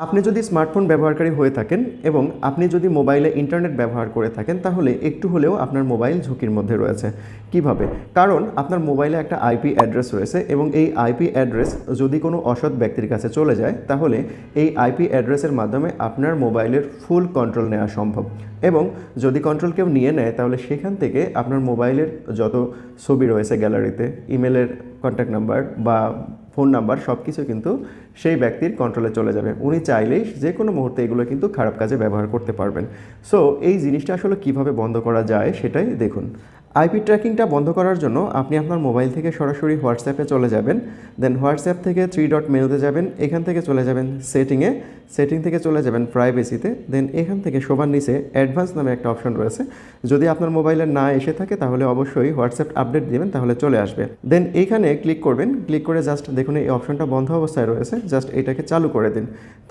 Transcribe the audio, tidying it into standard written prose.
আপনি যদি স্মার্টফোন ব্যবহারকারী হয়ে থাকেন এবং আপনি যদি মোবাইলে ইন্টারনেট ব্যবহার করে থাকেন তাহলে একটু হলেও আপনার মোবাইল ঝুঁকির মধ্যে রয়েছে। কিভাবে? কারণ আপনার মোবাইলে একটা আইপি অ্যাড্রেস রয়েছে এবং এই আইপি অ্যাড্রেস যদি কোনো অসৎ ব্যক্তির কাছে চলে যায় তাহলে এই আইপি অ্যাড্রেসের মাধ্যমে আপনার মোবাইলের ফুল কন্ট্রোল নেওয়া সম্ভব। এবং যদি কন্ট্রোল কেউ নিয়ে নেয় তাহলে সেখান থেকে আপনার মোবাইলের যত ছবি রয়েছে গ্যালারিতে, ইমেলের কন্ট্যাক্ট নাম্বার বা ফোন নাম্বার সব কিছু কিন্তু সেই ব্যক্তির কন্ট্রোলে চলে যাবে। উনি চাইলেই যে কোনো মুহূর্তে এগুলো কিন্তু খারাপ কাজে ব্যবহার করতে পারবেন। সো এই জিনিসটা আসলে কিভাবে বন্ধ করা যায় সেটাই দেখুন। আইপি ট্র্যাকিংটা বন্ধ করার জন্য আপনি আপনার মোবাইল থেকে সরাসরি হোয়াটসঅ্যাপে চলে যাবেন। দেন হোয়াটসঅ্যাপ থেকে 3 ডট মেনুতে যাবেন, এখান থেকে চলে যাবেন সেটিংয়ে, সেটিং থেকে চলে যাবেন প্রাইভেসিতে। দেন এখান থেকে সবার নিচে অ্যাডভান্স নামে একটা অপশন রয়েছে। যদি আপনার মোবাইলে না এসে থাকে তাহলে অবশ্যই হোয়াটসঅ্যাপ আপডেট দেবেন, তাহলে চলে আসবে। দেন এইখানে ক্লিক করবেন, ক্লিক করে জাস্ট দেখুন এই অপশনটা বন্ধ অবস্থায় রয়েছে, জাস্ট এটাকে চালু করে দিন।